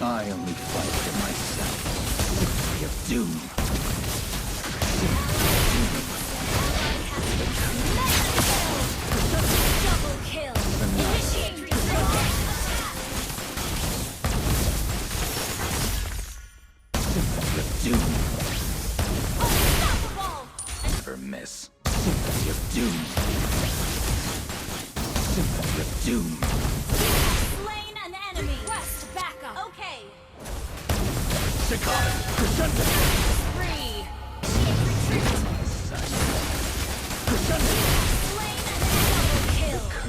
I only fight for myself. Symphony of Doom. Double kill. Initiate Symphony of Doom. unstoppable. Never miss. Symphony of Doom. Symphony of Doom. Slain an enemy. Request backup. Okay. Akai, crescendo. Three.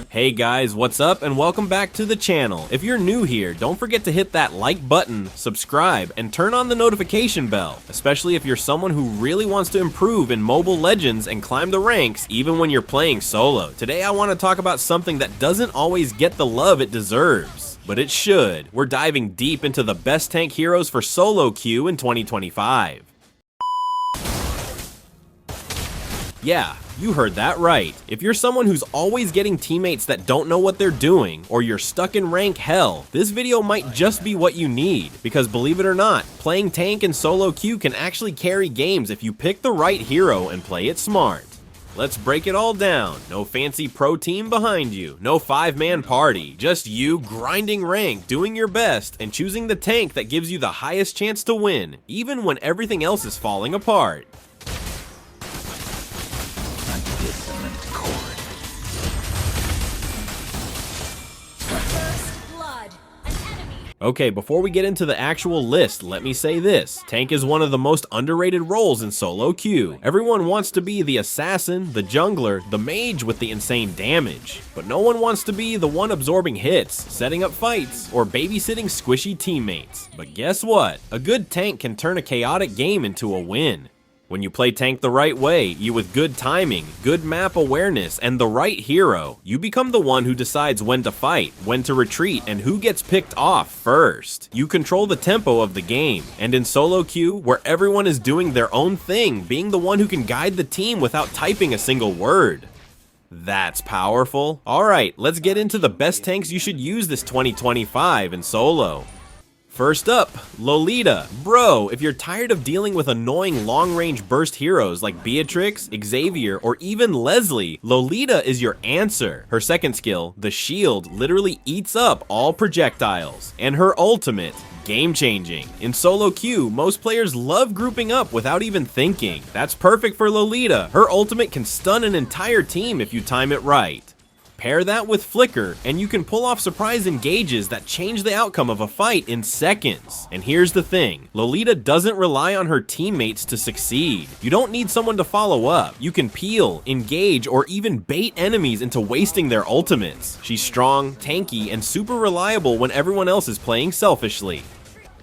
Hey guys, what's up and welcome back to the channel. If you're new here, don't forget to hit that like button, subscribe, and turn on the notification bell, especially if you're someone who really wants to improve in Mobile Legends and climb the ranks even when you're playing solo. Today I want to talk about something that doesn't always get the love it deserves, but it should. We're diving deep into the best tank heroes for solo queue in 2025. Yeah, you heard that right. If you're someone who's always getting teammates that don't know what they're doing, or you're stuck in rank hell, this video might just be what you need. Because believe it or not, playing tank in solo queue can actually carry games if you pick the right hero and play it smart. Let's break it all down. No fancy pro team behind you, no 5-man party, just you grinding rank, doing your best, and choosing the tank that gives you the highest chance to win, even when everything else is falling apart. Dissonant chord. First blood. An enemy. Okay, before we get into the actual list, let me say this. Tank is one of the most underrated roles in solo queue. Everyone wants to be the assassin, the jungler, the mage with the insane damage. But no one wants to be the one absorbing hits, setting up fights, or babysitting squishy teammates. But guess what? A good tank can turn a chaotic game into a win. When you play tank the right way, you with good timing, good map awareness, and the right hero, you become the one who decides when to fight, when to retreat, and who gets picked off first. You control the tempo of the game, and in solo queue, where everyone is doing their own thing, being the one who can guide the team without typing a single word. That's powerful. Alright, let's get into the best tanks you should use this 2025 in solo. First up, Lolita. Bro, if you're tired of dealing with annoying long-range burst heroes like Beatrix, Xavier, or even Leslie, Lolita is your answer. Her second skill, the shield, literally eats up all projectiles. And her ultimate, game-changing. In solo queue, most players love grouping up without even thinking. That's perfect for Lolita. Her ultimate can stun an entire team if you time it right. Pair that with Flicker, and you can pull off surprise engages that change the outcome of a fight in seconds. And here's the thing, Lolita doesn't rely on her teammates to succeed. You don't need someone to follow up. You can peel, engage, or even bait enemies into wasting their ultimates. She's strong, tanky, and super reliable when everyone else is playing selfishly.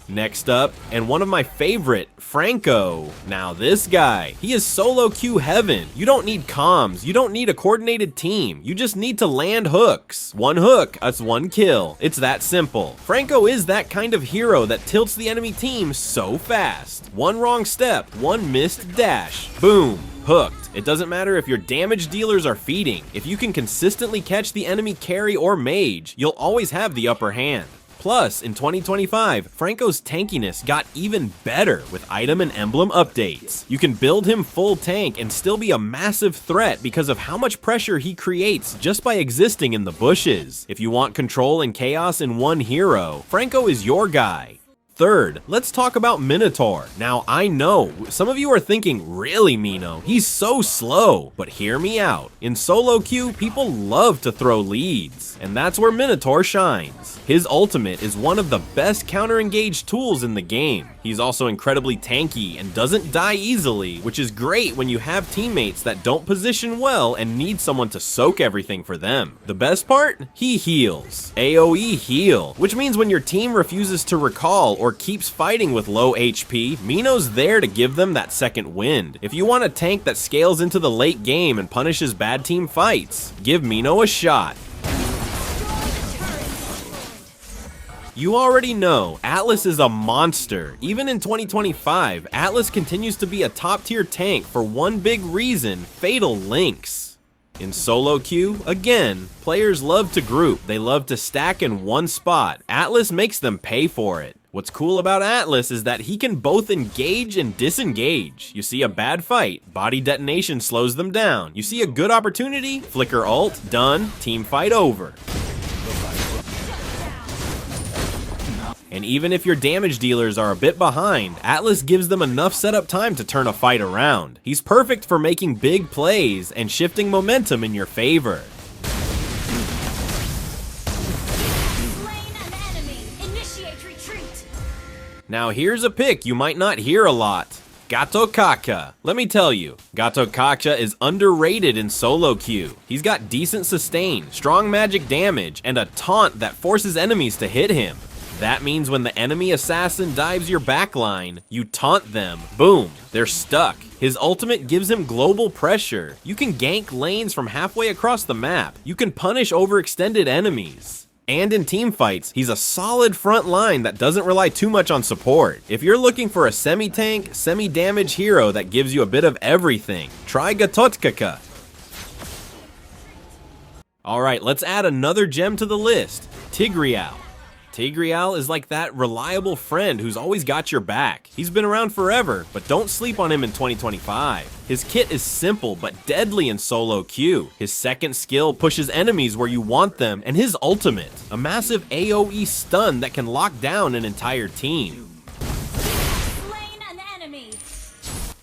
Next up, and one of my favorite, Franco. Now this guy, he is solo queue heaven. You don't need comms, you don't need a coordinated team, you just need to land hooks. One hook, that's one kill. It's that simple. Franco is that kind of hero that tilts the enemy team so fast. One wrong step, one missed dash, boom. Hooked. It doesn't matter if your damage dealers are feeding. If you can consistently catch the enemy carry or mage, you'll always have the upper hand. Plus, in 2025, Franco's tankiness got even better with item and emblem updates. You can build him full tank and still be a massive threat because of how much pressure he creates just by existing in the bushes. If you want control and chaos in one hero, Franco is your guy. Third, let's talk about Minotaur. Now, I know, some of you are thinking, really, Mino? He's so slow. But hear me out. In solo queue, people love to throw leads, and that's where Minotaur shines. His ultimate is one of the best counter-engage tools in the game. He's also incredibly tanky and doesn't die easily, which is great when you have teammates that don't position well and need someone to soak everything for them. The best part? He heals. AoE heal, which means when your team refuses to recall or keeps fighting with low HP, Mino's there to give them that second wind. If you want a tank that scales into the late game and punishes bad team fights, give Mino a shot. You already know, Atlas is a monster. Even in 2025, Atlas continues to be a top tier tank for one big reason: Fatal Links. In solo queue, again, players love to group. They love to stack in one spot. Atlas makes them pay for it. What's cool about Atlas is that he can both engage and disengage. You see a bad fight, body detonation slows them down. You see a good opportunity, flicker ult, done, team fight over. And even if your damage dealers are a bit behind, Atlas gives them enough setup time to turn a fight around. He's perfect for making big plays and shifting momentum in your favor. Now here's a pick you might not hear a lot. Gatotkaca. Let me tell you, Gatotkaca is underrated in solo queue. He's got decent sustain, strong magic damage, and a taunt that forces enemies to hit him. That means when the enemy assassin dives your backline, you taunt them, boom, they're stuck. His ultimate gives him global pressure. You can gank lanes from halfway across the map. You can punish overextended enemies. And in teamfights, he's a solid front line that doesn't rely too much on support. If you're looking for a semi-tank, semi-damage hero that gives you a bit of everything, try Gatotkaca. Alright, let's add another gem to the list, Tigreal. Tigreal is like that reliable friend who's always got your back. He's been around forever, but don't sleep on him in 2025. His kit is simple but deadly in solo queue. His second skill pushes enemies where you want them, and his ultimate, a massive AoE stun that can lock down an entire team.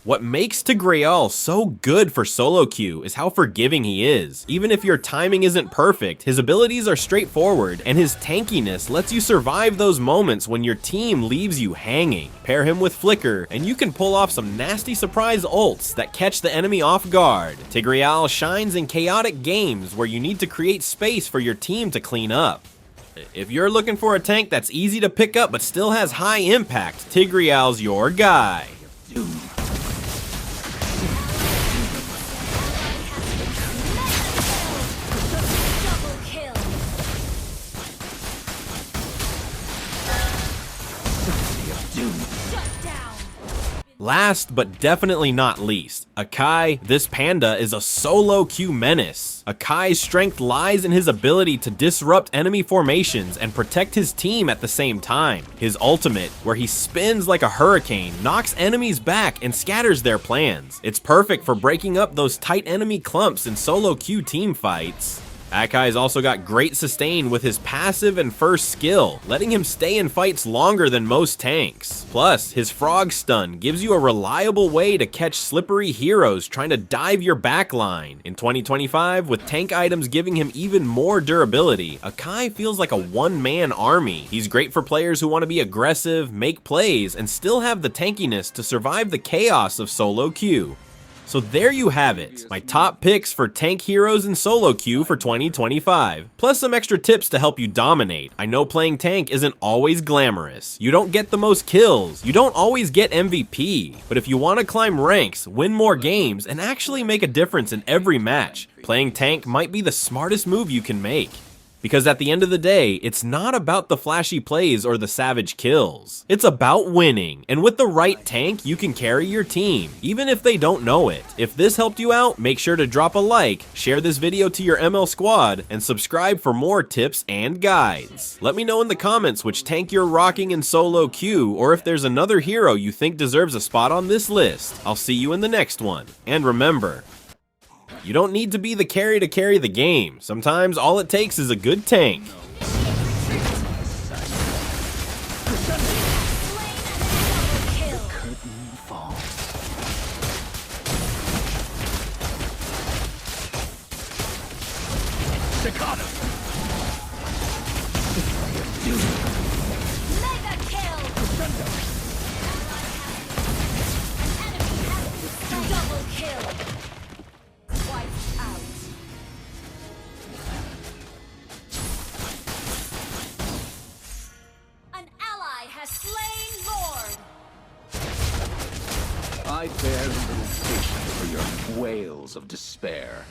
What makes Tigreal so good for solo queue is how forgiving he is. Even if your timing isn't perfect, his abilities are straightforward, and his tankiness lets you survive those moments when your team leaves you hanging. Pair him with Flicker, and you can pull off some nasty surprise ults that catch the enemy off guard. Tigreal shines in chaotic games where you need to create space for your team to clean up. If you're looking for a tank that's easy to pick up but still has high impact, Tigreal's your guy. Last but definitely not least, Akai, this panda, is a solo queue menace. Akai's strength lies in his ability to disrupt enemy formations and protect his team at the same time. His ultimate, where he spins like a hurricane, knocks enemies back and scatters their plans. It's perfect for breaking up those tight enemy clumps in solo queue team fights. Akai's also got great sustain with his passive and first skill, letting him stay in fights longer than most tanks. Plus, his frog stun gives you a reliable way to catch slippery heroes trying to dive your backline. In 2025, with tank items giving him even more durability, Akai feels like a one-man army. He's great for players who want to be aggressive, make plays, and still have the tankiness to survive the chaos of solo queue. So there you have it, my top picks for tank heroes in solo queue for 2025, plus some extra tips to help you dominate. I know playing tank isn't always glamorous. You don't get the most kills, you don't always get MVP, but if you want to climb ranks, win more games, and actually make a difference in every match, playing tank might be the smartest move you can make. Because at the end of the day, it's not about the flashy plays or the savage kills. It's about winning, and with the right tank, you can carry your team, even if they don't know it. If this helped you out, make sure to drop a like, share this video to your ML squad, and subscribe for more tips and guides. Let me know in the comments which tank you're rocking in solo queue, or if there's another hero you think deserves a spot on this list. I'll see you in the next one. And remember, you don't need to be the carry to carry the game. Sometimes all it takes is a good tank. I bear little patience for your wails of despair.